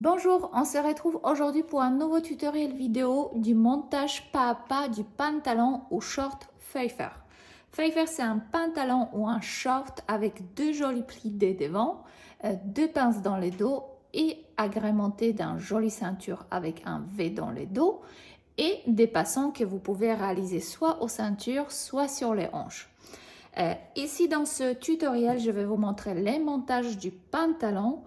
Bonjour, on se retrouve aujourd'hui pour un nouveau tutoriel vidéo du montage pas à pas du pantalon ou short Pfeiffer. Pfeiffer, c'est un pantalon ou un short avec deux jolis plis de devant, deux pinces dans le dos et agrémenté d'un joli ceinture avec un V dans le dos et des passants que vous pouvez réaliser soit aux ceintures, soit sur les hanches. Ici dans ce tutoriel, je vais vous montrer les montages du pantalon.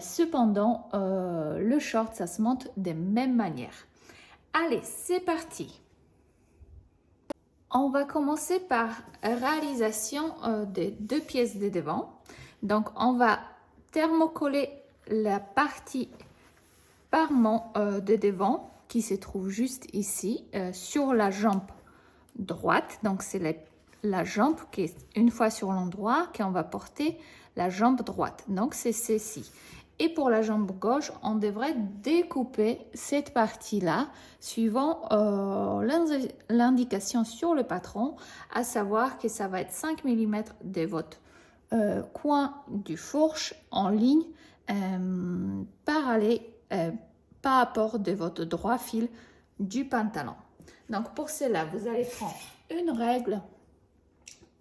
Cependant, le short, ça se monte de même manière. Allez, c'est parti. On va commencer par réalisation des deux pièces de devant. Donc, on va thermocoller la partie parement de devant qui se trouve juste ici sur la jambe droite. Donc, c'est la jambe qui est une fois sur l'endroit qu'on va porter la jambe droite. Donc, c'est ceci. Et pour la jambe gauche, on devrait découper cette partie-là suivant l'indication sur le patron, à savoir que ça va être 5 mm de votre coin du fourche en ligne parallèle par rapport de votre droit fil du pantalon. Donc pour cela, vous allez prendre une règle,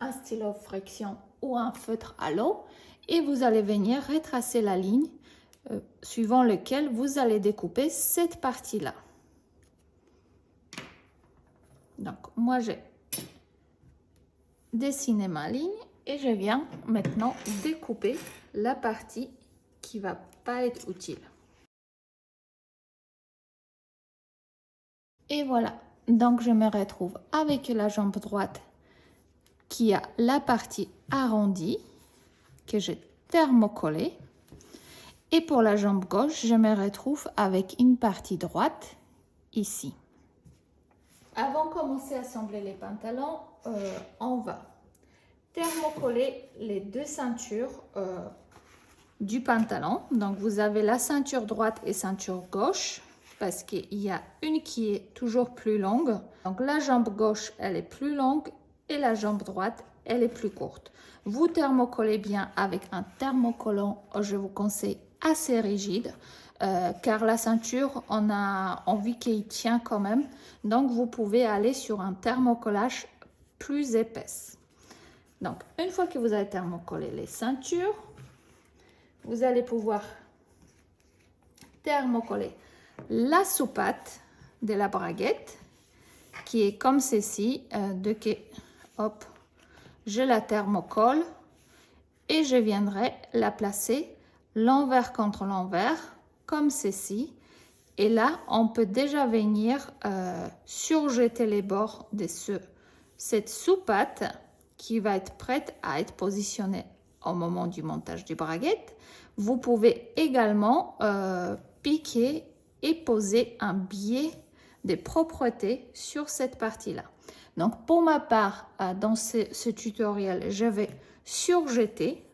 un stylo friction ou un feutre à l'eau et vous allez venir retracer la ligne suivant lequel vous allez découper cette partie-là. Donc moi j'ai dessiné ma ligne et je viens maintenant découper la partie qui va pas être utile. Et voilà, donc je me retrouve avec la jambe droite qui a la partie arrondie que j'ai thermocollée. Et pour la jambe gauche, je me retrouve avec une partie droite ici. Avant de commencer à assembler les pantalons, on va thermocoller les deux ceintures du pantalon. Donc vous avez la ceinture droite et ceinture gauche parce qu'il y a une qui est toujours plus longue. Donc la jambe gauche, elle est plus longue et la jambe droite, elle est plus courte. Vous thermocollez bien avec un thermocollant, je vous conseille assez rigide car la ceinture, on a envie qu'il tient quand même. Donc vous pouvez aller sur un thermocollage plus épaisse. Donc une fois que vous avez thermocollé les ceintures, vous allez pouvoir thermocoller la soupate de la braguette qui est comme ceci, hop, je la thermocolle et je viendrai la placer l'envers contre l'envers comme ceci. Et là, on peut déjà venir surjeter les bords de cette soupate qui va être prête à être positionnée au moment du montage du braguette. Vous pouvez également piquer et poser un biais de propreté sur cette partie-là. Donc pour ma part, dans ce tutoriel, je vais surjeter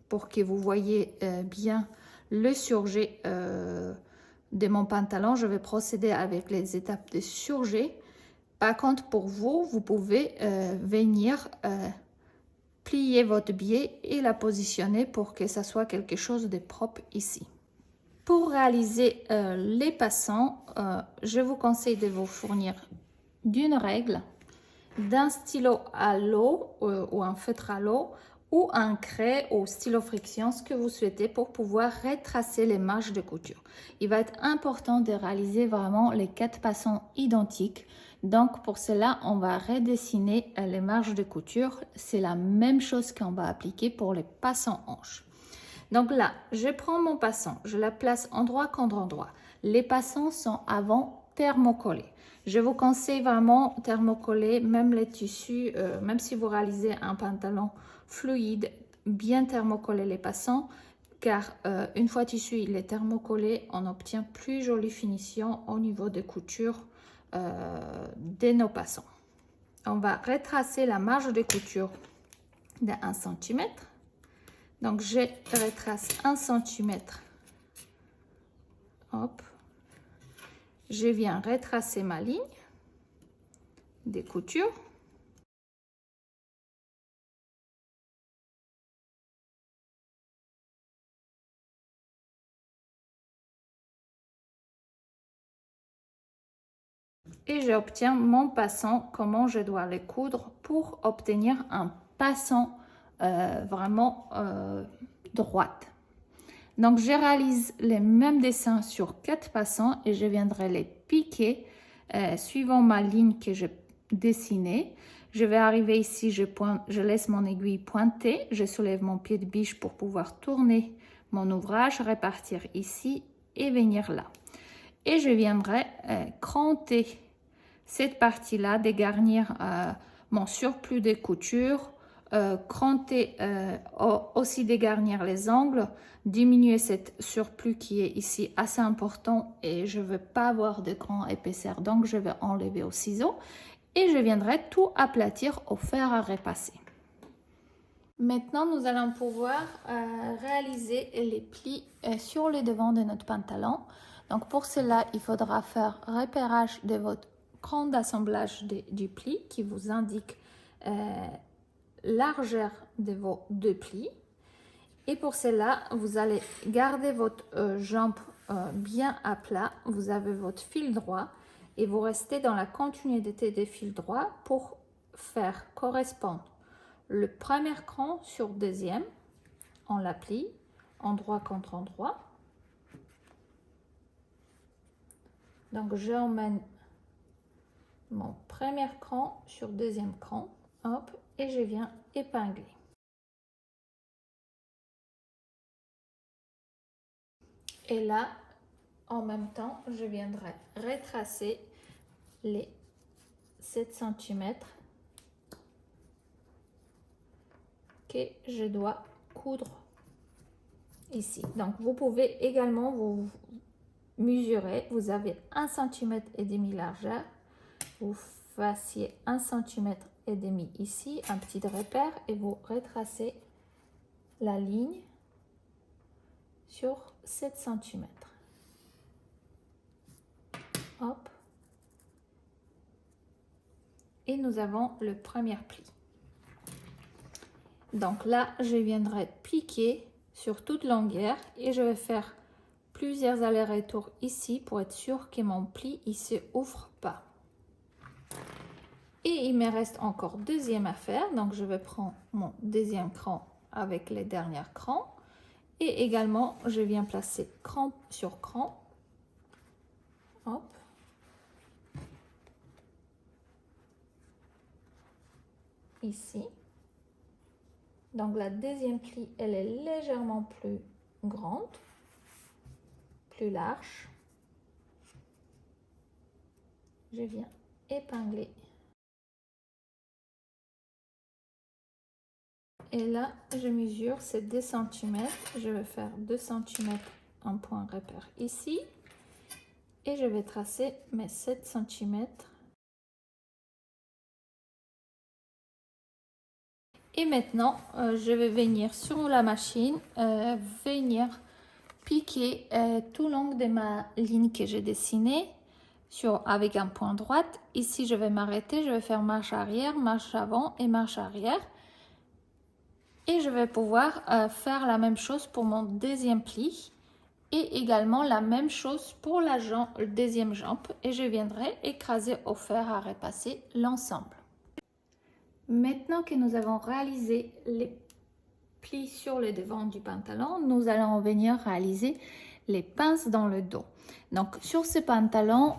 pour que vous voyez bien le surjet de mon pantalon. Je vais procéder avec les étapes de surjet. Par contre, pour vous, vous pouvez venir plier votre biais et la positionner pour que ça soit quelque chose de propre ici. Pour réaliser les passants, je vous conseille de vous fournir d'une règle, d'un stylo à l'eau ou un feutre à l'eau ou un craie ou stylo friction, ce que vous souhaitez pour pouvoir retracer les marges de couture. Il va être important de réaliser vraiment les 4 passants identiques. Donc pour cela, on va redessiner les marges de couture. C'est la même chose qu'on va appliquer pour les passants hanches. Donc là, je prends mon passant, je la place endroit contre endroit. Les passants sont avant thermocollés. Je vous conseille vraiment thermocoller même les tissus, même si vous réalisez un pantalon fluide, bien thermocoller les passants, car une fois tissu il est thermocollé, on obtient plus jolie finition au niveau des coutures de nos passants. On va retracer la marge de couture de 1 cm. Donc, je retrace 1 cm. Hop. Je viens retracer ma ligne des coutures. et j'obtiens mon passant, comment je dois le coudre pour obtenir un passant vraiment droite. Donc je réalise les mêmes dessins sur 4 passants et je viendrai les piquer suivant ma ligne que je dessinais. Je vais arriver ici, je laisse mon aiguille pointer, je soulève mon pied de biche pour pouvoir tourner mon ouvrage, répartir ici et venir là. Et je viendrai cranter cette partie-là, dégarnir mon surplus de couture, cranter, aussi dégarnir les angles, diminuer cette surplus qui est ici assez important et je ne veux pas avoir de grande épaisseur, donc je vais enlever au ciseau et je viendrai tout aplatir au fer à repasser. Maintenant, nous allons pouvoir réaliser les plis sur le devant de notre pantalon. Donc pour cela, il faudra faire repérage de votre cran d'assemblage du pli qui vous indique largeur de vos 2 plis. Et pour cela, vous allez garder votre jambe bien à plat. Vous avez votre fil droit et vous restez dans la continuité des fils droits pour faire correspondre le premier cran sur deuxième. On la plie endroit contre endroit. Donc j'emmène mon premier cran sur deuxième cran, hop, et je viens épingler. Et là, en même temps, je viendrai retracer les 7 cm que je dois coudre ici. Donc vous pouvez également vous mesurer. Vous avez 1,5 cm largeur. Vous fassiez 1,5 cm ici, un petit repère, et vous retracez la ligne sur 7 cm. Hop. Et nous avons le premier pli. Donc là, je viendrai piquer sur toute longueur et je vais faire plusieurs allers-retours ici pour être sûr que mon pli il se ouvre pas. Et il me reste encore deuxième à faire. Donc je vais prendre mon deuxième cran avec les derniers crans. Et également, je viens placer cran sur cran. Hop. Ici. Donc la deuxième pli, elle est légèrement plus grande, plus large. Je viens épingler. Et là, je mesure, c'est 2 cm. Je vais faire 2 cm en point repère ici. Et je vais tracer mes 7 cm. Et maintenant, je vais venir sur la machine, venir piquer tout le long de ma ligne que j'ai dessinée avec un point droite. Ici, je vais m'arrêter, je vais faire marche arrière, marche avant et marche arrière. Et je vais pouvoir faire la même chose pour mon deuxième pli et également la même chose pour la deuxième jambe. Et je viendrai écraser au fer à repasser l'ensemble. Maintenant que nous avons réalisé les plis sur le devant du pantalon, nous allons venir réaliser les pinces dans le dos. Donc sur ce pantalon,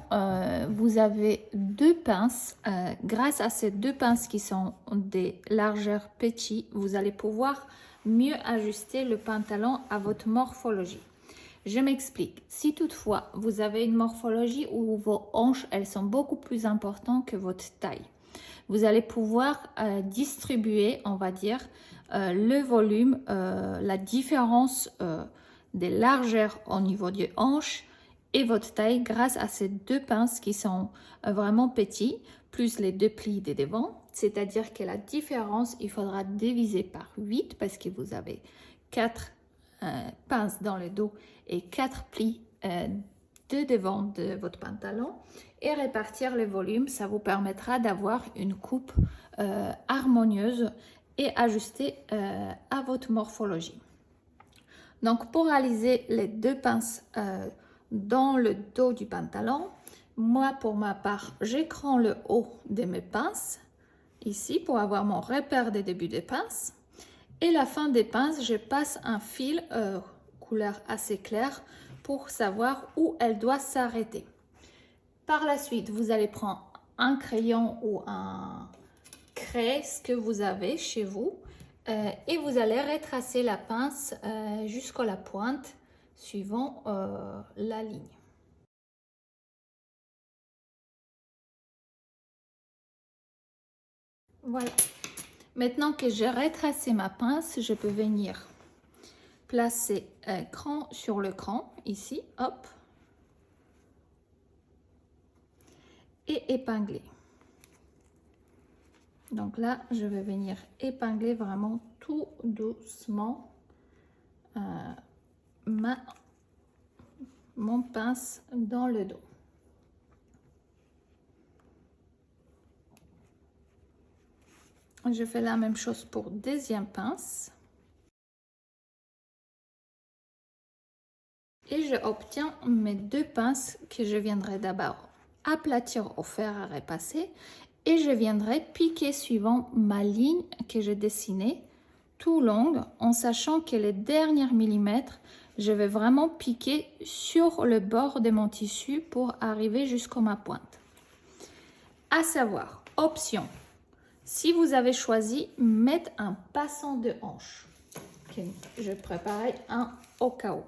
vous avez 2 pinces. Grâce à ces 2 pinces qui sont des largeurs petites, vous allez pouvoir mieux ajuster le pantalon à votre morphologie. Je m'explique. Si toutefois vous avez une morphologie où vos hanches elles sont beaucoup plus importantes que votre taille, vous allez pouvoir distribuer, on va dire, le volume, la différence des largeurs au niveau des hanches et votre taille grâce à ces 2 pinces qui sont vraiment petits, plus les 2 plis des devants. C'est-à-dire que la différence, il faudra diviser par 8 parce que vous avez 4 pinces dans le dos et 4 plis de devant de votre pantalon et répartir le volume. Ça vous permettra d'avoir une coupe harmonieuse et ajustée à votre morphologie. Donc pour réaliser les 2 pinces dans le dos du pantalon, Moi, pour ma part, j'écrans le haut de mes pinces, ici, pour avoir mon repère des débuts des pinces. Et la fin des pinces, je passe un fil couleur assez claire pour savoir où elle doit s'arrêter. Par la suite, vous allez prendre un crayon ou un craie, ce que vous avez chez vous, et vous allez retracer la pince jusqu'à la pointe, suivant la ligne. Voilà. Maintenant que j'ai retracé ma pince, je peux venir placer un cran sur le cran, ici, hop, et épingler. Donc là, je vais venir épingler vraiment tout doucement mon pince dans le dos. Je fais la même chose pour deuxième pince. Et je obtiens mes deux pinces que je viendrai d'abord aplatir au fer à repasser et je viendrai piquer suivant ma ligne que j'ai dessinée tout longue en sachant que les derniers millimètres, je vais vraiment piquer sur le bord de mon tissu pour arriver jusqu'à ma pointe. À savoir, option, si vous avez choisi, mettre un passant de hanche. Okay. Je préparais un au cas où.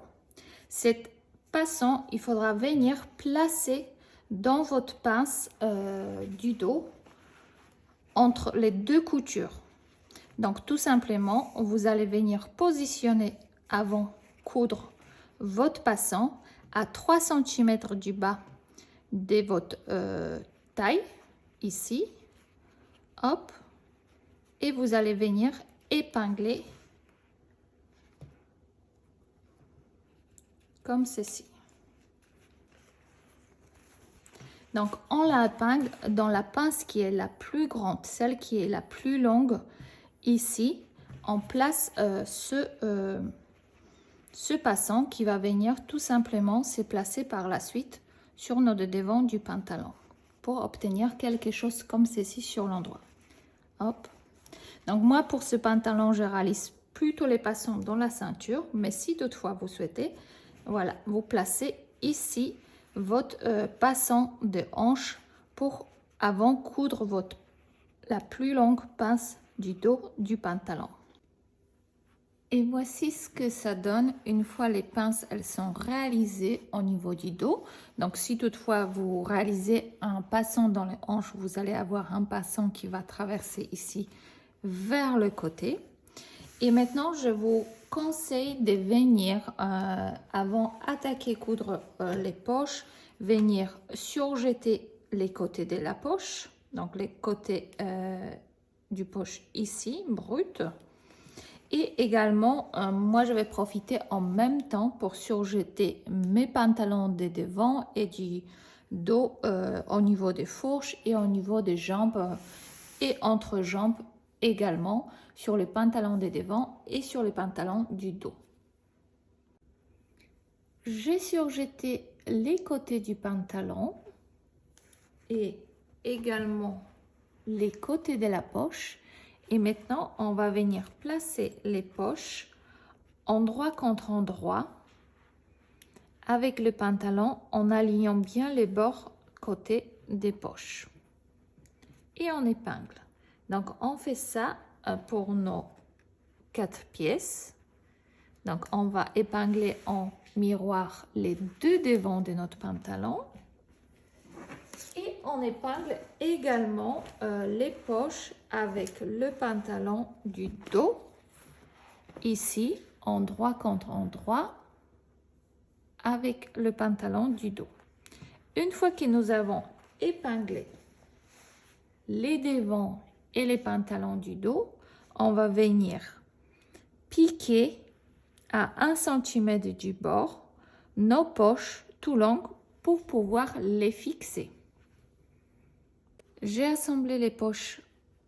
Cet passant, il faudra venir placer dans votre pince du dos entre les deux coutures. Donc tout simplement, vous allez venir positionner avant coudre votre passant à 3 cm du bas de votre taille, ici, hop, et vous allez venir épingler comme ceci. Donc on l'épingle dans la pince qui est la plus grande, celle qui est la plus longue. Ici, on place ce passant qui va venir tout simplement se placer par la suite sur notre devant du pantalon pour obtenir quelque chose comme ceci sur l'endroit. Hop. Donc moi, pour ce pantalon, je réalise plutôt les passants dans la ceinture, mais si toutefois vous souhaitez, voilà, vous placez ici votre passant de hanche pour avant coudre la plus longue pince du dos du pantalon. Et voici ce que ça donne une fois les pinces elles sont réalisées au niveau du dos. Donc si toutefois vous réalisez un passant dans les hanches, vous allez avoir un passant qui va traverser ici vers le côté. Et maintenant je vous conseille de venir avant attaquer coudre les poches, venir surjeter les côtés de la poche, donc les côtés du poche ici brut. Et également, moi, je vais profiter en même temps pour surjeter mes pantalons de devant et du dos au niveau des fourches et au niveau des jambes et entre jambes également sur les pantalons de devant et sur les pantalons du dos. J'ai surjeté les côtés du pantalon et également les côtés de la poche. Et maintenant, on va venir placer les poches endroit contre endroit avec le pantalon en alignant bien les bords côté des poches. Et on épingle. Donc, on fait ça pour nos 4 pièces. Donc, on va épingler en miroir les deux devants de notre pantalon. Et on épingle également les poches avec le pantalon du dos, ici, endroit contre endroit, avec le pantalon du dos. Une fois que nous avons épinglé les devants et les pantalons du dos, on va venir piquer à 1 cm du bord nos poches tout longues pour pouvoir les fixer. J'ai assemblé les poches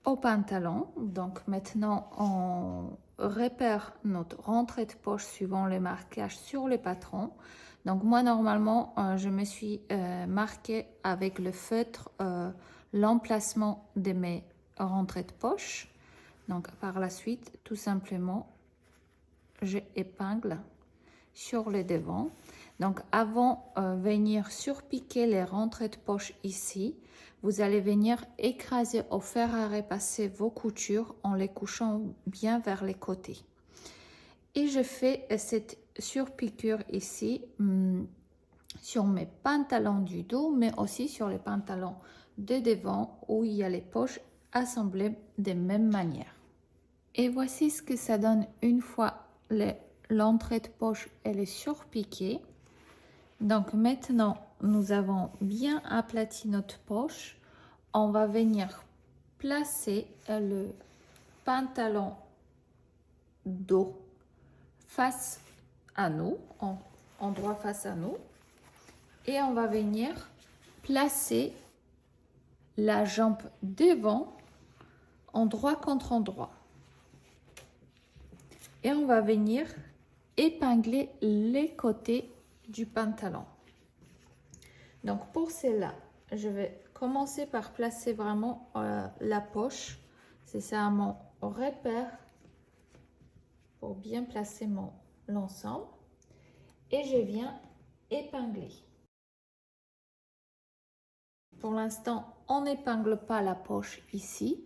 au pantalon, donc maintenant on repère notre rentrée de poche suivant le marquage sur le patron. Donc moi normalement je me suis marqué avec le feutre l'emplacement de mes rentrées de poche. Donc par la suite tout simplement je épingle sur le devant. Donc avant venir surpiquer les rentrées de poche ici, vous allez venir écraser au fer à repasser vos coutures en les couchant bien vers les côtés. Et je fais cette surpiqûre ici sur mes pantalons du dos, mais aussi sur les pantalons de devant où il y a les poches assemblées de même manière. Et voici ce que ça donne une fois l'entrée de poche elle est surpiquée. Donc maintenant nous avons bien aplati notre poche. On va venir placer le pantalon dos face à nous, endroit face à nous, et on va venir placer la jambe devant endroit contre endroit. Et on va venir épingler les côtés du pantalon. Donc pour cela, je vais commencer par placer vraiment la poche. C'est ça mon repère pour bien placer l'ensemble. Et je viens épingler. Pour l'instant, on n'épingle pas la poche ici.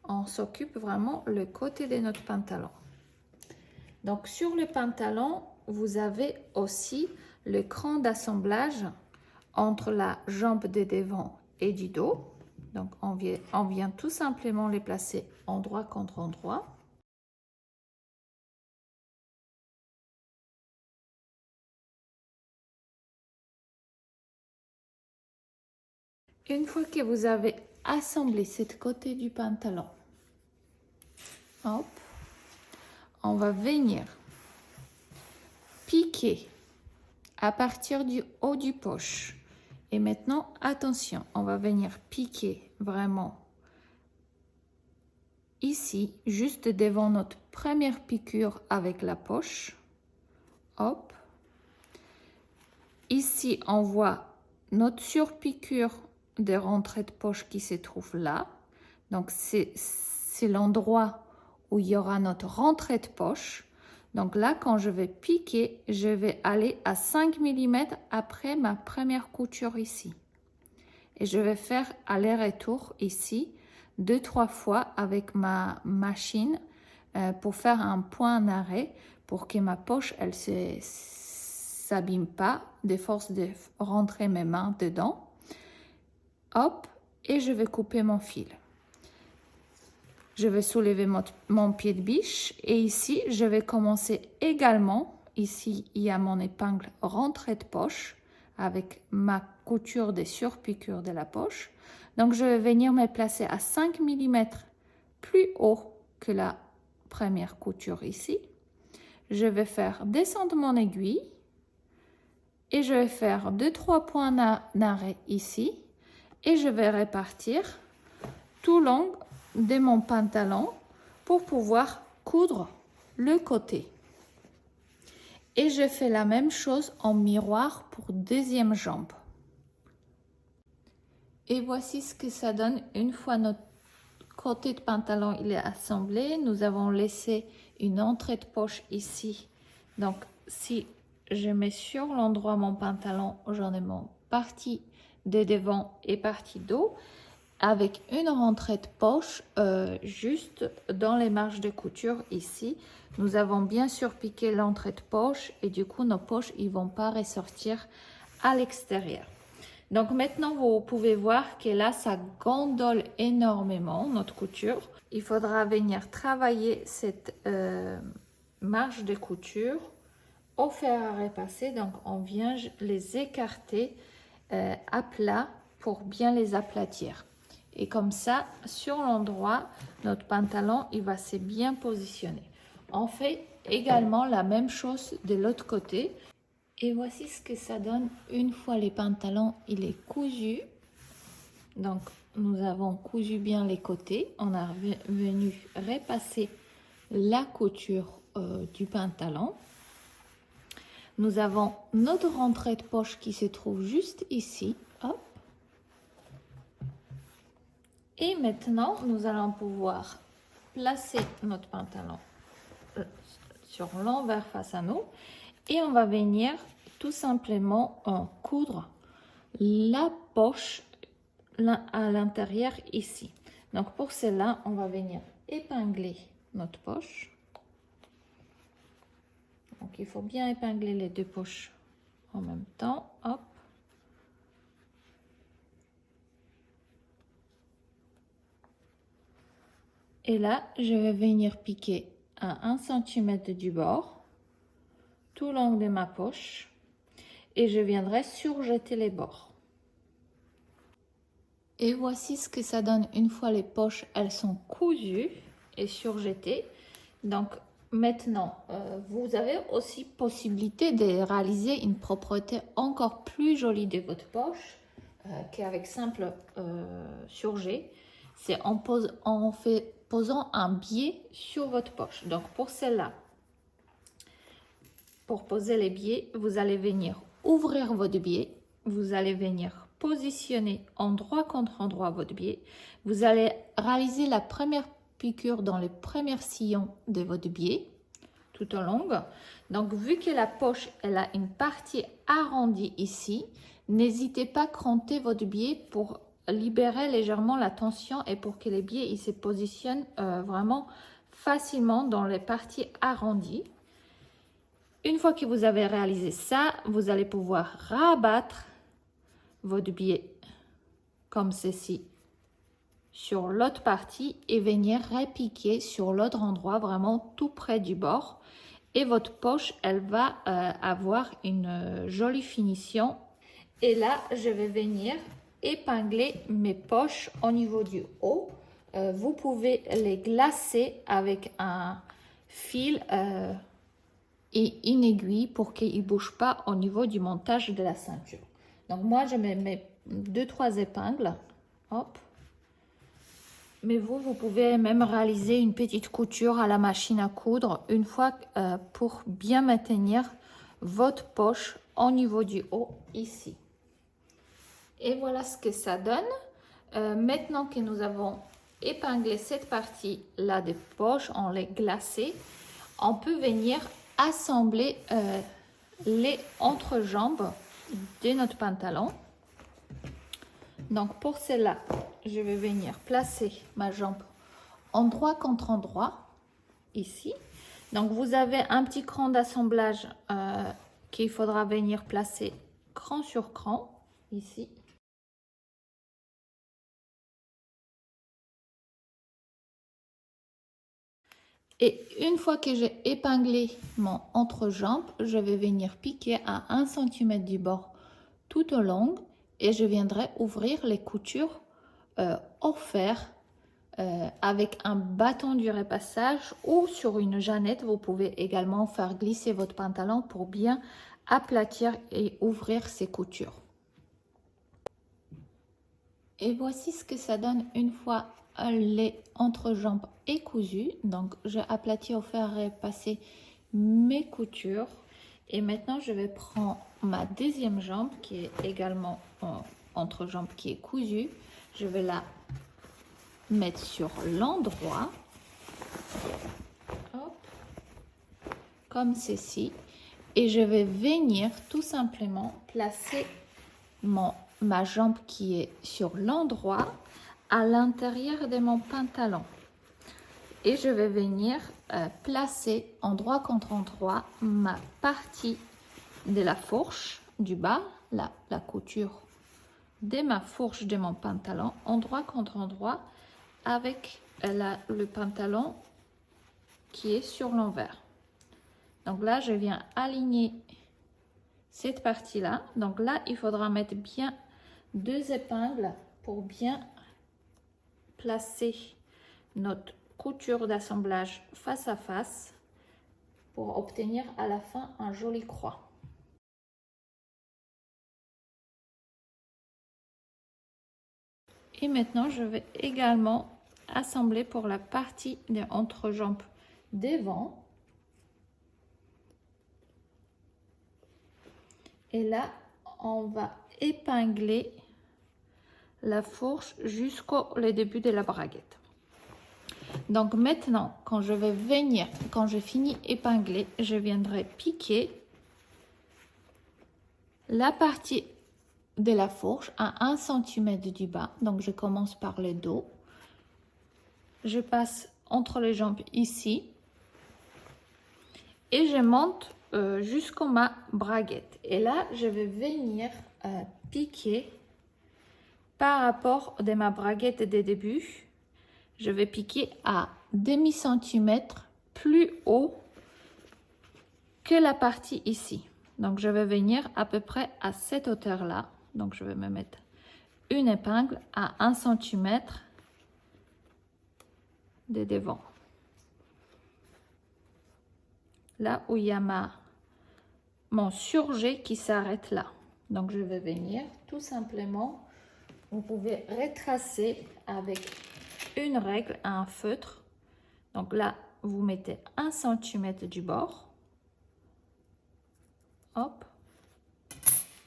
On s'occupe vraiment le côté de notre pantalon. Donc sur le pantalon, vous avez aussi le cran d'assemblage entre la jambe de devant et du dos. Donc on vient tout simplement les placer endroit contre endroit. Une fois que vous avez assemblé cette côté du pantalon, hop, on va venir piquer à partir du haut du poche. Et maintenant, attention, on va venir piquer vraiment ici, juste devant notre première piqûre avec la poche. Hop. Ici, on voit notre surpiqûre de rentrée de poche qui se trouve là. Donc, c'est l'endroit où il y aura notre rentrée de poche. Donc là, quand je vais piquer, je vais aller à 5 mm après ma première couture ici. Et je vais faire aller-retour ici 2-3 fois avec ma machine pour faire un point d'arrêt pour que ma poche, elle ne s'abîme pas de force de rentrer mes mains dedans. Hop, et je vais couper mon fil. Je vais soulever mon pied de biche et ici, je vais commencer également. Ici, il y a mon épingle rentrée de poche avec ma couture de surpiqûre de la poche. Donc, je vais venir me placer à 5 mm plus haut que la première couture ici. Je vais faire descendre mon aiguille et je vais faire 2-3 points d'arrêt ici et je vais répartir tout long de mon pantalon pour pouvoir coudre le côté. Et je fais la même chose en miroir pour deuxième jambe. Et voici ce que ça donne une fois notre côté de pantalon il est assemblé. Nous avons laissé une entrée de poche ici. Donc si je mets sur l'endroit mon pantalon, j'en ai mon partie de devant et partie dos avec une rentrée de poche juste dans les marges de couture ici. Nous avons bien surpiqué l'entrée de poche et du coup nos poches ils vont pas ressortir à l'extérieur. Donc maintenant vous pouvez voir que là ça gondole énormément notre couture. Il faudra venir travailler cette marge de couture au fer à repasser. Donc on vient les écarter à plat pour bien les aplatir. Et comme ça, sur l'endroit, notre pantalon, il va se bien positionner. On fait également la même chose de l'autre côté. Et voici ce que ça donne une fois les pantalons, il est cousu. Donc, nous avons cousu bien les côtés. On a venu repasser la couture du pantalon. Nous avons notre rentrée de poche qui se trouve juste ici. Hop. Et maintenant, nous allons pouvoir placer notre pantalon sur l'envers face à nous. Et on va venir tout simplement coudre la poche à l'intérieur ici. Donc pour cela, on va venir épingler notre poche. Donc il faut bien épingler les deux poches en même temps. Hop. Et là, je vais venir piquer à 1 cm du bord, tout le long de ma poche, et je viendrai surjeter les bords. Et voici ce que ça donne une fois les poches, elles sont cousues et surjetées. Donc maintenant, vous avez aussi possibilité de réaliser une propreté encore plus jolie de votre poche qu'avec simple surjet. C'est en posant un biais sur votre poche. Donc pour cela, pour poser les biais, vous allez venir ouvrir votre biais, vous allez venir positionner endroit contre endroit votre biais. Vous allez réaliser la première piqûre dans le premier sillon de votre biais tout au long. Donc vu que la poche elle a une partie arrondie ici, n'hésitez pas à cranter votre biais pour libérer légèrement la tension et pour que les biais ils se positionnent vraiment facilement dans les parties arrondies. Une fois que vous avez réalisé ça, vous allez pouvoir rabattre votre biais comme ceci sur l'autre partie et venir repiquer sur l'autre endroit vraiment tout près du bord, et votre poche elle va avoir une jolie finition. Et là je vais venir épingler mes poches au niveau du haut. Vous pouvez les glacer avec un fil et une aiguille pour qu'ils ne bougent pas au niveau du montage de la ceinture. Donc moi je mets mes 2-3 épingles. Hop. Mais vous pouvez même réaliser une petite couture à la machine à coudre une fois pour bien maintenir votre poche au niveau du haut ici. Et voilà ce que ça donne. Maintenant que nous avons épinglé cette partie là des poches, on les glacé, on peut venir assembler les entrejambes de notre pantalon. Donc pour cela, je vais venir placer ma jambe endroit contre endroit ici. Donc vous avez un petit cran d'assemblage qu'il faudra venir placer cran sur cran ici. Et une fois que j'ai épinglé mon entrejambe, je vais venir piquer à 1 cm du bord tout au long et je viendrai ouvrir les coutures au fer avec un bâton du repassage ou sur une jeannette. Vous pouvez également faire glisser votre pantalon pour bien aplatir et ouvrir ses coutures. Et voici ce que ça donne une fois les entrejambes est cousues. Donc j'ai aplati au fer et passé mes coutures, et maintenant je vais prendre ma deuxième jambe qui est également entrejambe qui est cousue. Je vais la mettre sur l'endroit comme ceci, et je vais venir tout simplement placer ma jambe qui est sur l'endroit à l'intérieur de mon pantalon, et je vais venir placer endroit contre endroit ma partie de la fourche du bas, la couture de ma fourche de mon pantalon, endroit contre endroit avec le pantalon qui est sur l'envers. Donc là je viens aligner cette partie là. Donc là il faudra mettre bien 2 épingles pour bien placer notre couture d'assemblage face à face pour obtenir à la fin un joli croix. Et maintenant je vais également assembler pour la partie des entrejambes devant. Et là, on va épingler la fourche jusqu'au début de la braguette. Donc maintenant, quand je vais venir, quand je finis épingler, je viendrai piquer la partie de la fourche à 1 cm du bas. Donc je commence par le dos. Je passe entre les jambes ici. Et je monte jusqu'à ma braguette. Et là, je vais venir piquer par rapport de ma braguette de début. Je vais piquer à demi-centimètre plus haut que la partie ici. Donc, je vais venir à peu près à cette hauteur-là. Donc, je vais me mettre une épingle à 1 cm de devant. Là où il y a mon surjet qui s'arrête là. Donc, je vais venir tout simplement, vous pouvez retracer avec une règle à un feutre. Donc là, vous mettez 1 cm du bord. Hop,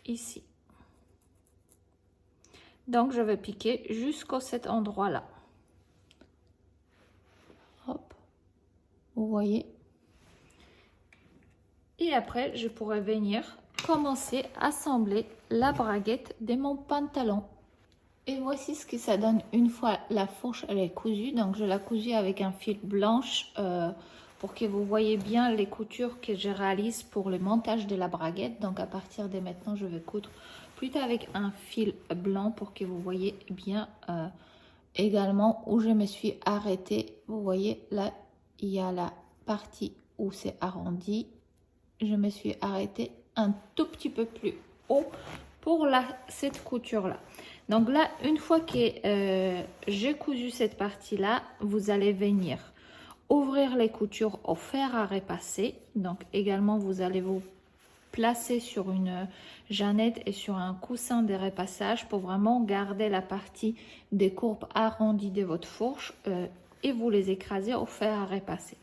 ici. Donc, je vais piquer jusqu'à cet endroit-là. Hop, vous voyez. Et après, je pourrais venir commencer à assembler la braguette de mon pantalon. Et voici ce que ça donne une fois la fourche elle est cousue. Donc je la cousu avec un fil blanche pour que vous voyez bien les coutures que je réalise pour le montage de la braguette. Donc à partir de maintenant, je vais coudre plutôt avec un fil blanc pour que vous voyez bien également où je me suis arrêtée. Vous voyez là, il y a la partie où c'est arrondi. Je me suis arrêtée un tout petit peu plus haut pour cette couture là. Donc là, une fois que j'ai cousu cette partie là, vous allez venir ouvrir les coutures au fer à repasser. Donc également, vous allez vous placer sur une jeannette et sur un coussin de repassage pour vraiment garder la partie des courbes arrondies de votre fourche et vous les écraser au fer à repasser.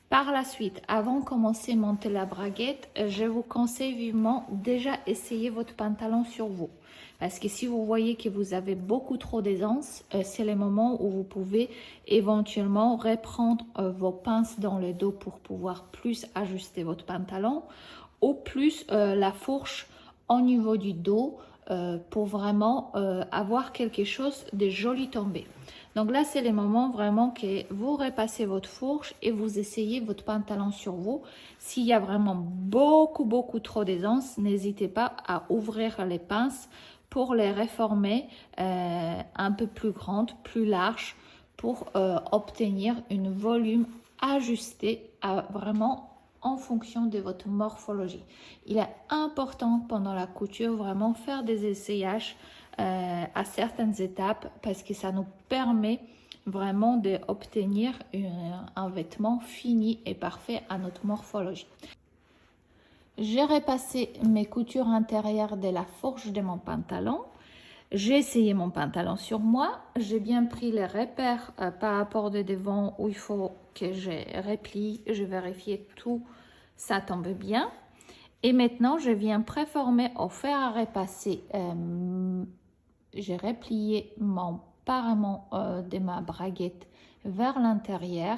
Par la suite, avant de commencer à monter la braguette, je vous conseille vivement déjà essayer votre pantalon sur vous. Parce que si vous voyez que vous avez beaucoup trop d'aisance, c'est le moment où vous pouvez éventuellement reprendre vos pinces dans le dos pour pouvoir plus ajuster votre pantalon ou plus la fourche au niveau du dos pour vraiment avoir quelque chose de joli tombé. Donc là, c'est le moment vraiment que vous repassez votre fourche et vous essayez votre pantalon sur vous. S'il y a vraiment beaucoup trop d'aisance, n'hésitez pas à ouvrir les pinces pour les réformer un peu plus grandes, plus larges, pour obtenir un volume ajusté vraiment en fonction de votre morphologie. Il est important pendant la couture vraiment faire des essayages à certaines étapes parce que ça nous permet vraiment d'obtenir un vêtement fini et parfait à notre morphologie. J'ai repassé mes coutures intérieures de la fourche de mon pantalon. J'ai essayé mon pantalon sur moi. J'ai bien pris les repères par rapport de devant où il faut que je replie. Je vérifie tout, ça tombe bien. Et maintenant, je viens préformer au fer à repasser. J'ai replié mon parement de ma braguette vers l'intérieur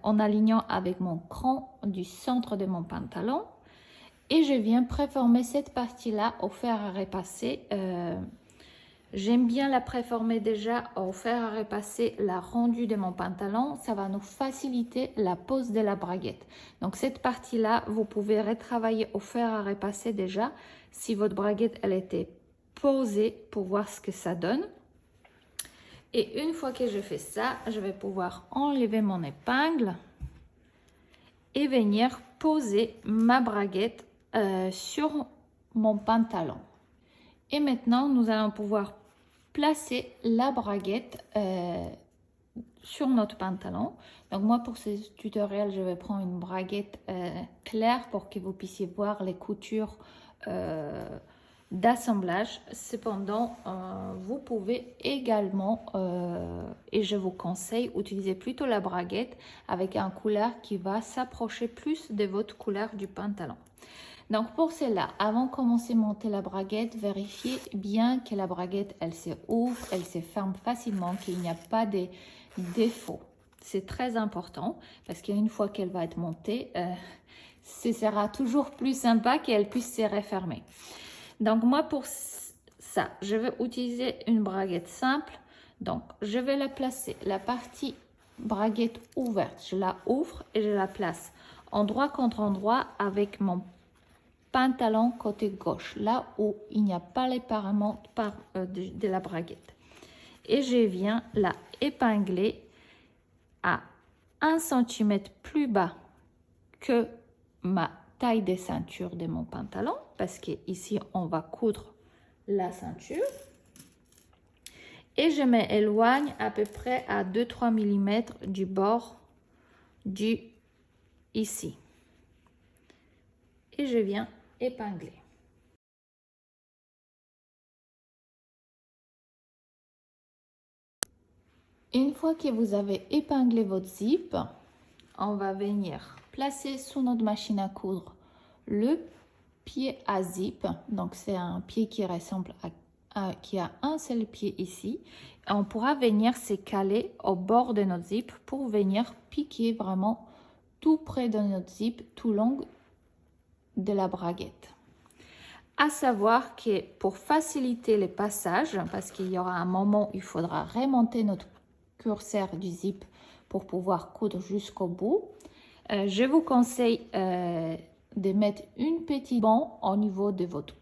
en alignant avec mon cran du centre de mon pantalon. Et je viens préformer cette partie-là au fer à repasser. J'aime bien la préformer déjà au fer à repasser la rendue de mon pantalon. Ça va nous faciliter la pose de la braguette. Donc cette partie-là, vous pouvez retravailler au fer à repasser déjà si votre braguette elle était posée pour voir ce que ça donne. Et une fois que je fais ça, je vais pouvoir enlever mon épingle et venir poser ma braguette sur mon pantalon. Et maintenant, nous allons pouvoir placer la braguette sur notre pantalon. Donc moi, pour ce tutoriel, je vais prendre une braguette claire pour que vous puissiez voir les coutures d'assemblage. Cependant, vous pouvez également, et je vous conseille, utiliser plutôt la braguette avec un couleur qui va s'approcher plus de votre couleur du pantalon. Donc pour cela, avant de commencer à monter la braguette, vérifiez bien que la braguette, elle se ouvre, elle se ferme facilement, qu'il n'y a pas de défauts. C'est très important parce qu'une fois qu'elle va être montée, ce sera toujours plus sympa qu'elle puisse se refermer. Donc moi pour ça, je vais utiliser une braguette simple. Donc je vais la placer, la partie braguette ouverte, je la ouvre et je la place endroit contre endroit avec mon pantalon côté gauche, là où il n'y a pas les paraments de la braguette. Et je viens la épingler à 1 cm plus bas que ma taille de ceinture de mon pantalon, parce que ici on va coudre la ceinture. Et je m'éloigne à peu près à 2-3 mm du bord du ici. Et je viens épingler. Une fois que vous avez épinglé votre zip, on va venir placer sur notre machine à coudre le pied à zip. Donc c'est un pied qui ressemble qui a un seul pied ici. Et on pourra venir se caler au bord de notre zip pour venir piquer vraiment tout près de notre zip, tout long de la braguette. À savoir que pour faciliter les passages, parce qu'il y aura un moment où il faudra remonter notre curseur du zip pour pouvoir coudre jusqu'au bout, je vous conseille de mettre une petite bande au niveau de votre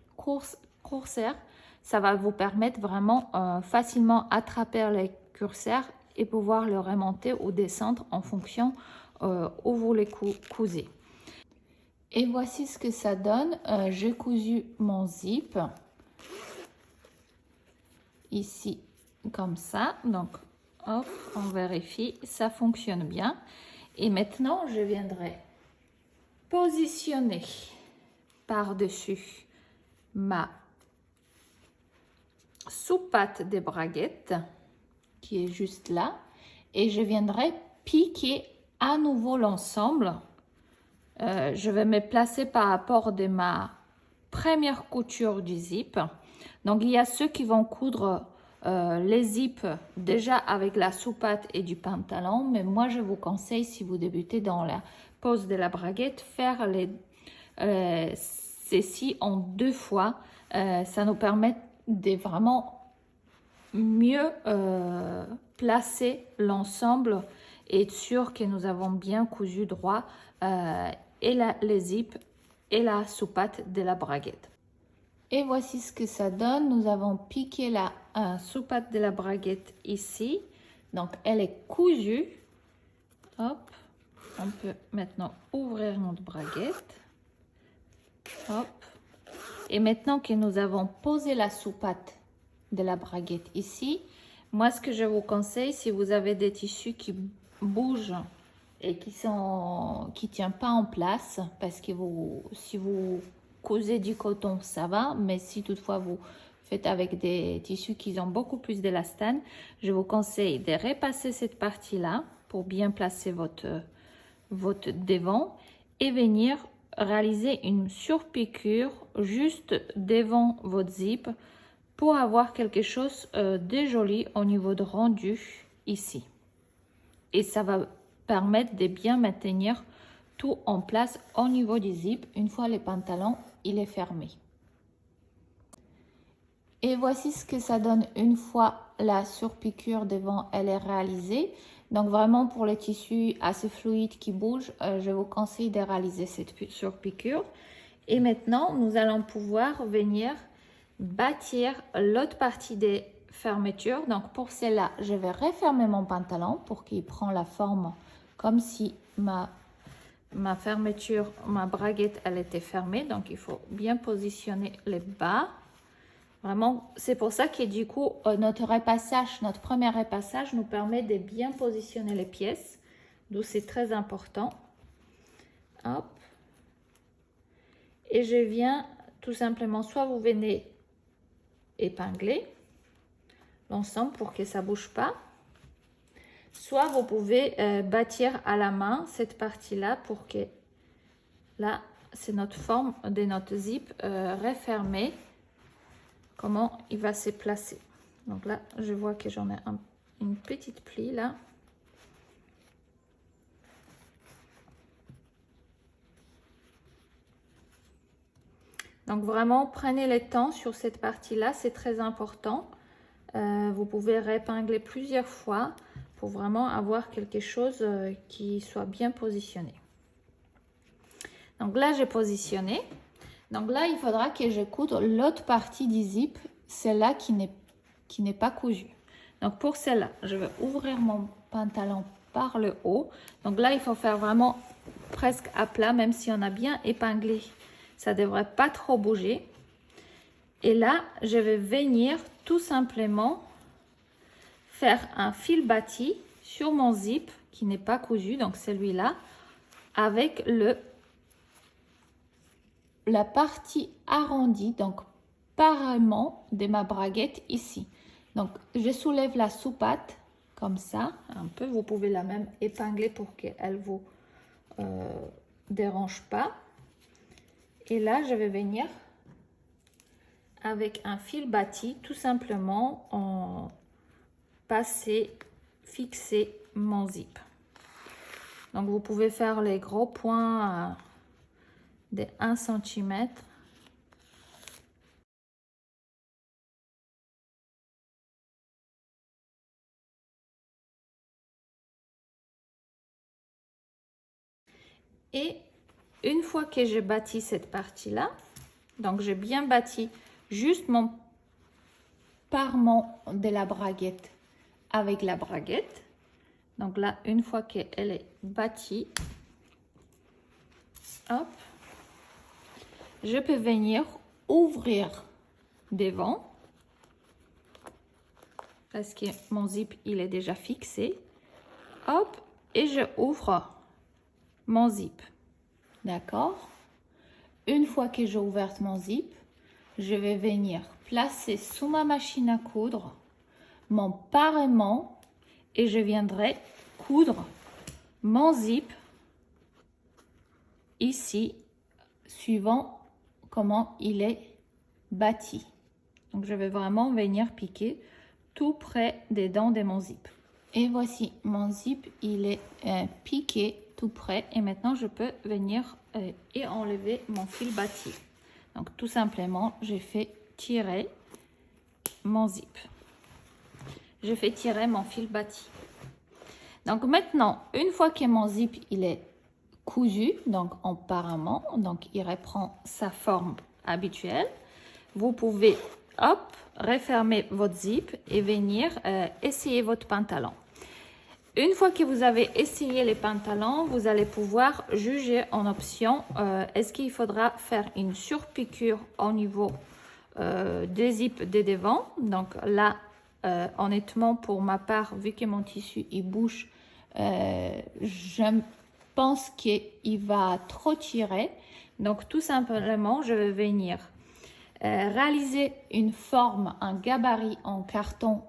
curseur. Ça va vous permettre vraiment facilement attraper les curseurs et pouvoir le remonter ou descendre en fonction où vous les cousez. Et voici ce que ça donne. J'ai cousu mon zip ici comme ça. Donc, hop, on vérifie, ça fonctionne bien. Et maintenant, je viendrai positionner par-dessus ma sous-patte de braguette qui est juste là. Et je viendrai piquer à nouveau l'ensemble. Je vais me placer par rapport de ma première couture du zip. Donc il y a ceux qui vont coudre les zips déjà avec la sous-patte et du pantalon, mais moi je vous conseille, si vous débutez dans la pose de la braguette, faire ceci en 2 fois. Ça nous permet de vraiment mieux placer l'ensemble et être sûr que nous avons bien cousu droit et les zips et la sous-patte de la braguette. Et voici ce que ça donne. Nous avons piqué la sous-patte de la braguette ici. Donc, elle est cousue. Hop. On peut maintenant ouvrir notre braguette. Hop. Et maintenant que nous avons posé la sous-patte de la braguette ici, moi, ce que je vous conseille, si vous avez des tissus qui bougent et qui tiennent pas en place, parce que si vous cousez du coton, ça va, mais si toutefois vous faites avec des tissus qui ont beaucoup plus d'élastane, je vous conseille de repasser cette partie-là pour bien placer votre devant et venir réaliser une surpiqûre juste devant votre zip pour avoir quelque chose de joli au niveau de rendu ici. Et ça va permettre de bien maintenir tout en place au niveau du zip une fois le pantalon il est fermé. Et voici ce que ça donne une fois la surpiqûre devant elle est réalisée. Donc vraiment pour les tissus assez fluides qui bougent, je vous conseille de réaliser cette surpiqûre. Et maintenant, nous allons pouvoir venir bâtir l'autre partie des fermetures. Donc pour cela, je vais refermer mon pantalon pour qu'il prenne la forme comme si ma fermeture, ma braguette, elle était fermée. Donc il faut bien positionner les bas. Vraiment, c'est pour ça que du coup, notre premier repassage nous permet de bien positionner les pièces. Donc c'est très important. Hop. Et je viens tout simplement, soit vous venez épingler l'ensemble pour que ça bouge pas. Soit vous pouvez bâtir à la main cette partie-là pour que, là, c'est notre forme de notre zip refermée. Comment il va se placer. Donc là, je vois que j'en ai une petite plie là. Donc vraiment, prenez le temps sur cette partie-là, c'est très important. Vous pouvez répingler plusieurs fois pour vraiment avoir quelque chose qui soit bien positionné. Donc là, j'ai positionné. Donc là, il faudra que je coudre l'autre partie du zip, celle-là qui n'est pas cousue. Donc pour celle-là, je vais ouvrir mon pantalon par le haut. Donc là, il faut faire vraiment presque à plat, même si on a bien épinglé. Ça ne devrait pas trop bouger. Et là, je vais venir tout simplement faire un fil bâti sur mon zip qui n'est pas cousu, donc celui-là, avec la partie arrondie, donc pareillement de ma braguette ici. Donc, je soulève la soupate comme ça, un peu. Vous pouvez la même épingler pour qu'elle ne vous dérange pas. Et là, je vais venir avec un fil bâti, tout simplement en fixer mon zip. Donc, vous pouvez faire les gros points de 1 cm. Et une fois que j'ai bâti cette partie-là, donc j'ai bien bâti juste mon parement de la braguette avec la braguette. Donc là, une fois qu'elle est bâtie, hop, je peux venir ouvrir devant parce que mon zip, il est déjà fixé. Hop, et je ouvre mon zip. D'accord? Une fois que j'ai ouvert mon zip, je vais venir placer sous ma machine à coudre mon parement et je viendrai coudre mon zip ici, suivant comment il est bâti. Donc, je vais vraiment venir piquer tout près des dents de mon zip. Et voici mon zip, il est piqué tout près. Et maintenant, je peux venir et enlever mon fil bâti. Donc, tout simplement, j'ai fait tirer mon zip. Je fais tirer mon fil bâti. Donc, maintenant, une fois que mon zip, il est cousu, donc en parement, donc il reprend sa forme habituelle, vous pouvez, hop, refermer votre zip et venir essayer votre pantalon. Une fois que vous avez essayé les pantalons, vous allez pouvoir juger en option est-ce qu'il faudra faire une surpiqûre au niveau des zips des devants. Donc là, honnêtement, pour ma part, vu que mon tissu il bouge, je pense qu'il va trop tirer. Donc tout simplement, je vais venir réaliser une forme, un gabarit en carton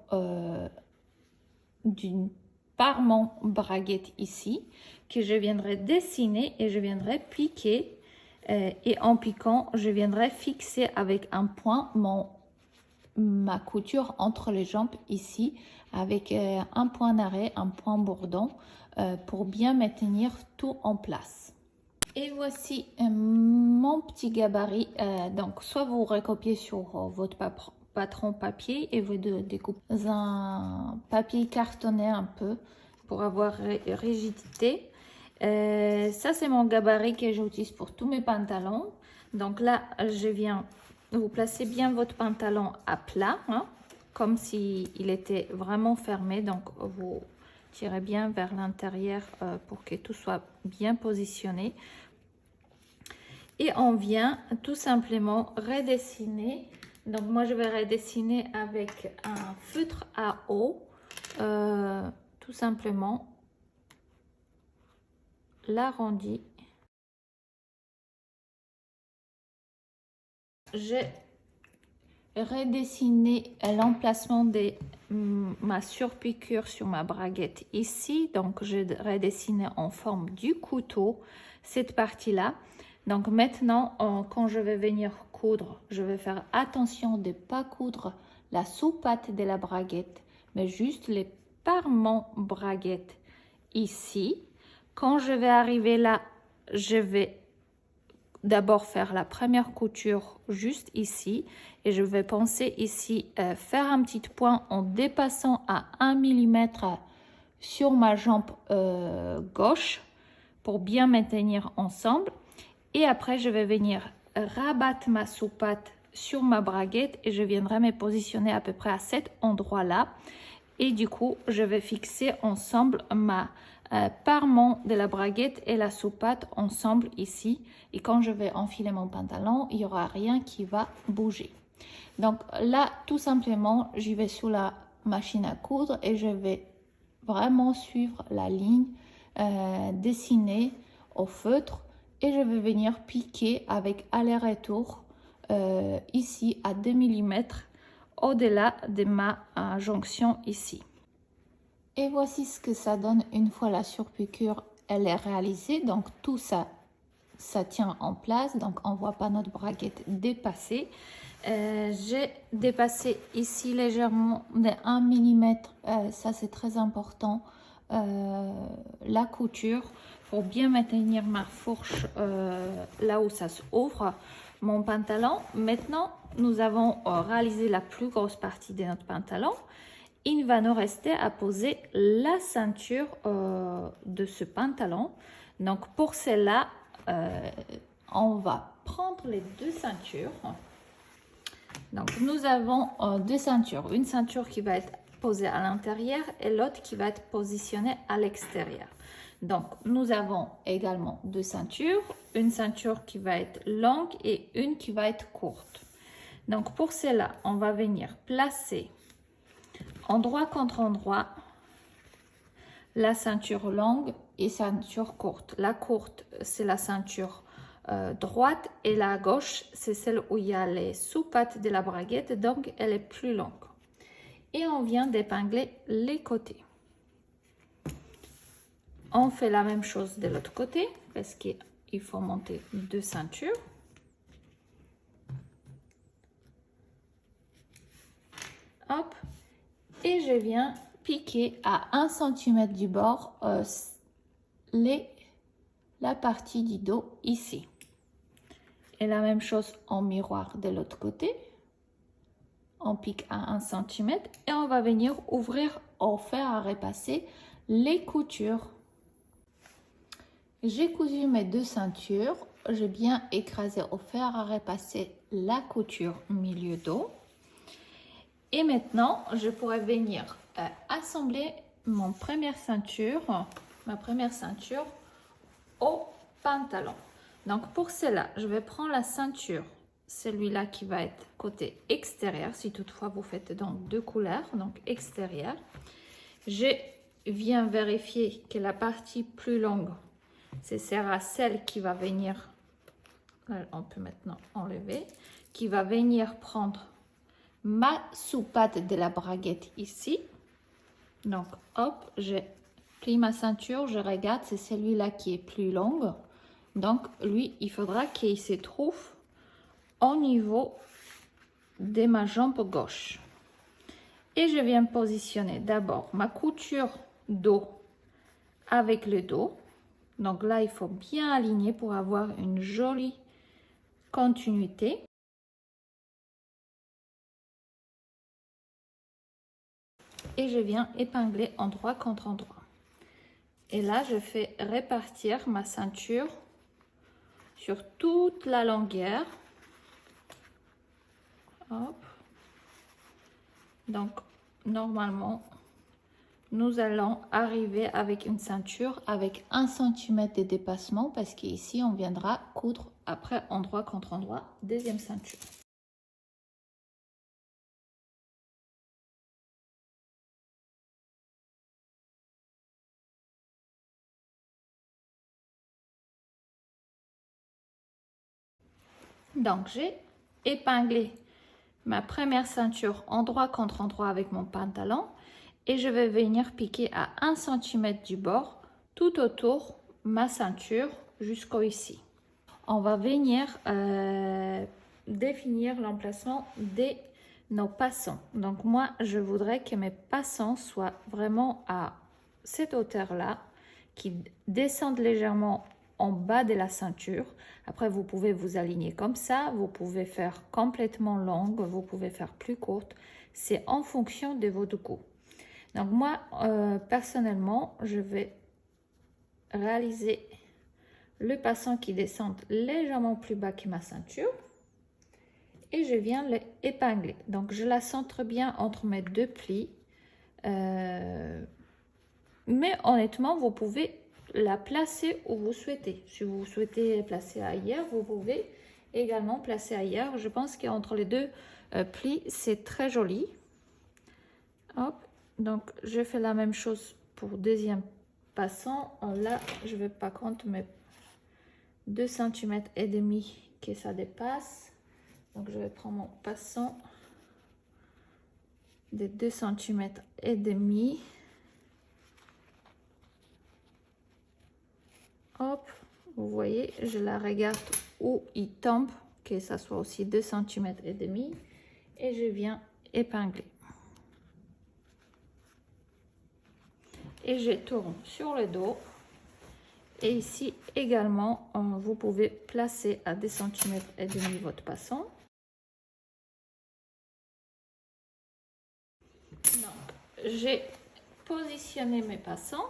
d'une parement braguette ici, que je viendrai dessiner et je viendrai piquer et en piquant, je viendrai fixer avec un point ma couture entre les jambes ici avec un point d'arrêt, un point bourdon pour bien maintenir tout en place. Et voici mon petit gabarit. Donc, soit vous recopiez sur votre patron papier et vous découpez un papier cartonné un peu pour avoir rigidité. Ça, c'est mon gabarit que j'utilise pour tous mes pantalons. Donc là, je viens vous placer bien votre pantalon à plat, hein, comme s'il était vraiment fermé. Donc, vous tirez bien vers l'intérieur pour que tout soit bien positionné. Et on vient tout simplement redessiner. Donc, moi, je vais redessiner avec un feutre à eau, tout simplement l'arrondi. Je redessiner l'emplacement de ma surpiqûre sur ma braguette ici. Donc, je redessine en forme du couteau cette partie-là. Donc, maintenant, quand je vais venir coudre, je vais faire attention de ne pas coudre la sous-patte de la braguette, mais juste les parements braguette ici. Quand je vais arriver là, je vais d'abord faire la première couture juste ici et je vais penser ici faire un petit point en dépassant à 1 mm sur ma jambe gauche pour bien maintenir ensemble, et après je vais venir rabattre ma sous-patte sur ma braguette et je viendrai me positionner à peu près à cet endroit là, et du coup je vais fixer ensemble ma parement de la braguette et la sous-patte ensemble ici, et quand je vais enfiler mon pantalon, il n'y aura rien qui va bouger. Donc là, tout simplement, j'y vais sous la machine à coudre et je vais vraiment suivre la ligne dessinée au feutre, et je vais venir piquer avec aller-retour ici à 2 mm au-delà de ma jonction ici. Et voici ce que ça donne une fois la surpiqûre elle est réalisée. Donc tout ça, ça tient en place, donc on ne voit pas notre braguette dépasser. J'ai dépassé ici légèrement de 1 mm, ça c'est très important, la couture pour bien maintenir ma fourche là où ça s'ouvre mon pantalon. Maintenant nous avons réalisé la plus grosse partie de notre pantalon. Il va nous rester à poser la ceinture de ce pantalon. Donc pour cela, on va prendre les deux ceintures. Donc nous avons deux ceintures, une ceinture qui va être posée à l'intérieur et l'autre qui va être positionnée à l'extérieur. Donc nous avons également deux ceintures, une ceinture qui va être longue et une qui va être courte. Donc pour cela, on va venir placer endroit contre endroit la ceinture longue et ceinture courte. La courte, c'est la ceinture droite, et la gauche, c'est celle où il y a les sous-pattes de la braguette, donc elle est plus longue. Et on vient d'épingler les côtés. On fait la même chose de l'autre côté parce qu'il faut monter deux ceintures. Hop. Et je viens piquer à 1 cm du bord la partie du dos ici. Et la même chose en miroir de l'autre côté. On pique à 1 cm et on va venir ouvrir au fer à repasser les coutures. J'ai cousu mes deux ceintures. J'ai bien écrasé au fer à repasser la couture milieu dos. Et maintenant, je pourrais venir assembler ma première ceinture au pantalon. Donc pour cela, je vais prendre la ceinture, celui-là qui va être côté extérieur, si toutefois vous faites dans deux couleurs, donc extérieur. Je viens vérifier que la partie plus longue, ce sera celle qui va venir, on peut maintenant enlever, qui va venir prendre ma sous-patte de la braguette ici. Donc hop, je plie ma ceinture, je regarde, c'est celui-là qui est plus long. Donc lui, il faudra qu'il se trouve au niveau de ma jambe gauche. Et je viens positionner d'abord ma couture dos avec le dos. Donc là, il faut bien aligner pour avoir une jolie continuité. Et je viens épingler endroit contre endroit. Et là, je fais répartir ma ceinture sur toute la longueur. Hop. Donc, normalement, nous allons arriver avec une ceinture avec 1 cm de dépassement, parce qu'ici, on viendra coudre après endroit contre endroit, deuxième ceinture. Donc, j'ai épinglé ma première ceinture endroit contre endroit avec mon pantalon et je vais venir piquer à 1 cm du bord tout autour ma ceinture jusqu'au ici. On va venir définir l'emplacement de nos passants. Donc moi, je voudrais que mes passants soient vraiment à cette hauteur-là, qui descendent légèrement en bas de la ceinture. Après, vous pouvez vous aligner comme ça, vous pouvez faire complètement longue, vous pouvez faire plus courte. C'est en fonction de votre goût. Donc moi, personnellement, je vais réaliser le passant qui descend légèrement plus bas que ma ceinture et je viens l'épingler. Donc je la centre bien entre mes deux plis. Mais honnêtement, vous pouvez la placer où vous souhaitez. Si vous souhaitez placer ailleurs, vous pouvez également placer ailleurs. Je pense qu'entre les deux plis, c'est très joli. Hop. Donc je fais la même chose pour deuxième passant. Là, je vais pas compter mes 2 cm et demi que ça dépasse. Donc je vais prendre mon passant de 2 cm et demi. Hop, vous voyez, je la regarde où il tombe, que ça soit aussi 2 cm et demi, et je viens épingler. Et je tourne sur le dos. Et ici également, vous pouvez placer à 2 cm et demi votre passant. Donc, j'ai positionné mes passants.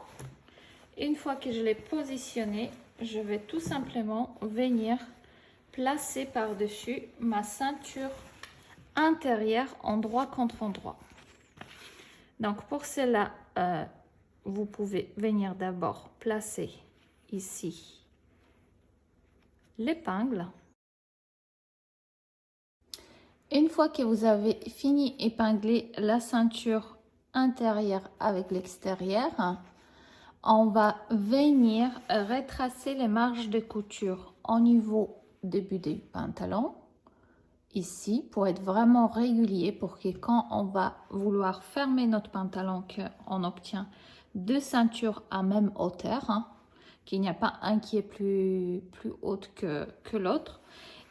Une fois que je l'ai positionné, je vais tout simplement venir placer par-dessus ma ceinture intérieure endroit contre endroit. Donc pour cela, vous pouvez venir d'abord placer ici l'épingle. Une fois que vous avez fini épingler la ceinture intérieure avec l'extérieur, on va venir retracer les marges de couture au niveau début du pantalon, ici, pour être vraiment régulier, pour que quand on va vouloir fermer notre pantalon, qu'on obtient 2 ceintures à même hauteur, qu'il n'y a pas un qui est plus haute que l'autre.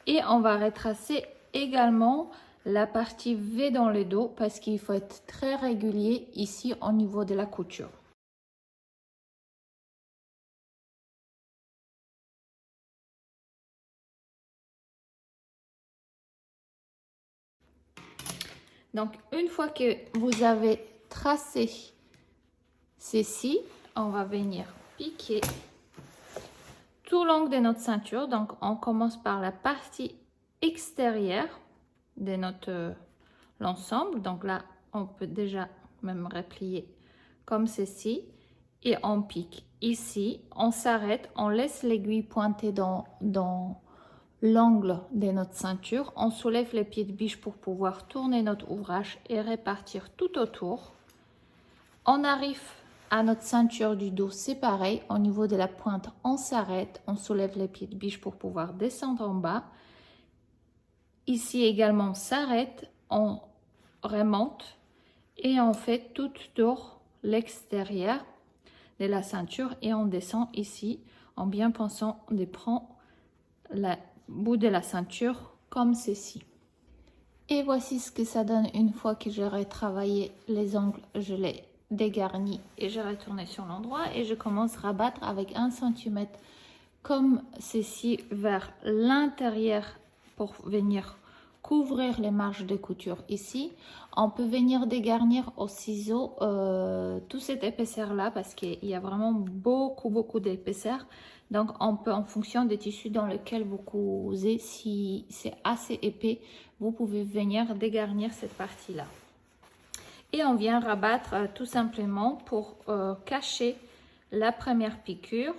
Et on va retracer également la partie V dans le dos, parce qu'il faut être très régulier ici au niveau de la couture. Donc, une fois que vous avez tracé ceci, on va venir piquer tout le long de notre ceinture. Donc, on commence par la partie extérieure de notre l'ensemble. Donc là, on peut déjà même replier comme ceci. Et on pique ici, on s'arrête, on laisse l'aiguille pointer dans l'angle de notre ceinture, on soulève les pieds de biche pour pouvoir tourner notre ouvrage et répartir tout autour. On arrive à notre ceinture du dos, c'est pareil, au niveau de la pointe, on s'arrête, on soulève les pieds de biche pour pouvoir descendre en bas. Ici également, on s'arrête, on remonte et on fait tout autour l'extérieur de la ceinture et on descend ici en bien pensant de prendre la bout de la ceinture comme ceci. Et voici ce que ça donne une fois que j'aurai travaillé les angles. Je l'ai dégarni et je retourné sur l'endroit et je commence à rabattre avec 1 cm comme ceci vers l'intérieur pour venir couvrir les marges de couture ici. On peut venir dégarnir au ciseau toute cette épaisseur là parce qu'il y a vraiment beaucoup d'épaisseur. Donc on peut, en fonction des tissus dans lesquels vous cousez, si c'est assez épais, vous pouvez venir dégarnir cette partie là. Et on vient rabattre tout simplement pour cacher la première piqûre.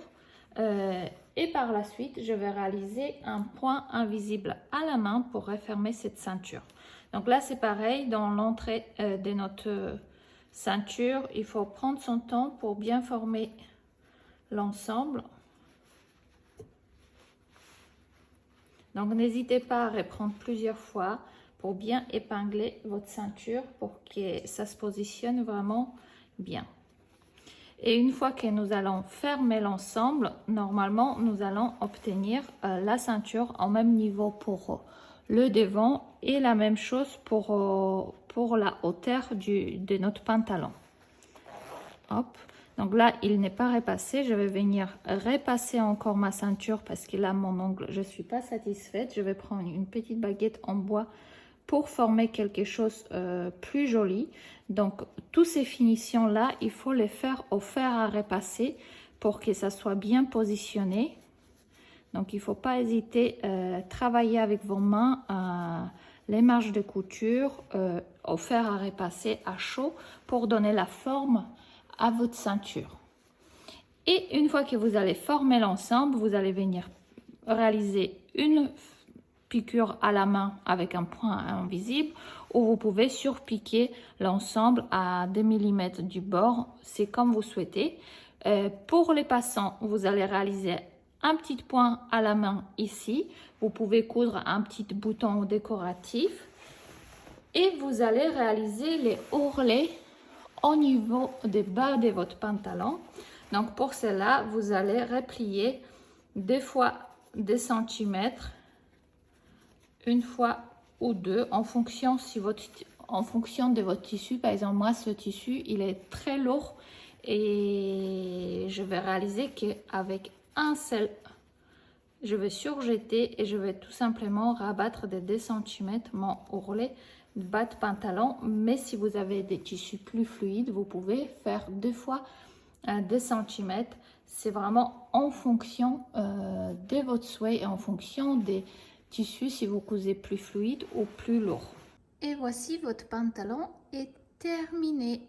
Et par la suite, je vais réaliser un point invisible à la main pour refermer cette ceinture. Donc là, c'est pareil, dans l'entrée de notre ceinture, il faut prendre son temps pour bien former l'ensemble. Donc n'hésitez pas à reprendre plusieurs fois pour bien épingler votre ceinture pour que ça se positionne vraiment bien. Et une fois que nous allons fermer l'ensemble, normalement, nous allons obtenir la ceinture au même niveau pour le devant et la même chose pour la hauteur de notre pantalon. Hop. Donc là, il n'est pas repassé. Je vais venir repasser encore ma ceinture parce que là, mon ongle, je ne suis pas satisfaite. Je vais prendre une petite baguette en bois pour former quelque chose plus joli. Donc, toutes ces finitions-là, il faut les faire au fer à repasser pour que ça soit bien positionné. Donc, il ne faut pas hésiter à travailler avec vos mains les marges de couture au fer à repasser à chaud pour donner la forme à votre ceinture. Et une fois que vous allez former l'ensemble, vous allez venir réaliser une piqûre à la main avec un point invisible ou vous pouvez surpiquer l'ensemble à 2 mm du bord, c'est comme vous souhaitez. Pour les passants, vous allez réaliser un petit point à la main ici, vous pouvez coudre un petit bouton décoratif et vous allez réaliser les ourlets au niveau des bas de votre pantalon. Donc pour cela, vous allez replier 2 fois 2 cm, une fois ou deux en fonction de votre tissu. Par exemple, moi ce tissu il est très lourd et je vais réaliser qu'avec un seul, je vais surjeter et je vais tout simplement rabattre de 2 cm mon ourlet bas de pantalon. Mais si vous avez des tissus plus fluides, vous pouvez faire 2 fois 2 cm. C'est vraiment en fonction de votre souhait et en fonction des tissus, si vous cousez plus fluide ou plus lourd. Et voici votre pantalon est terminé.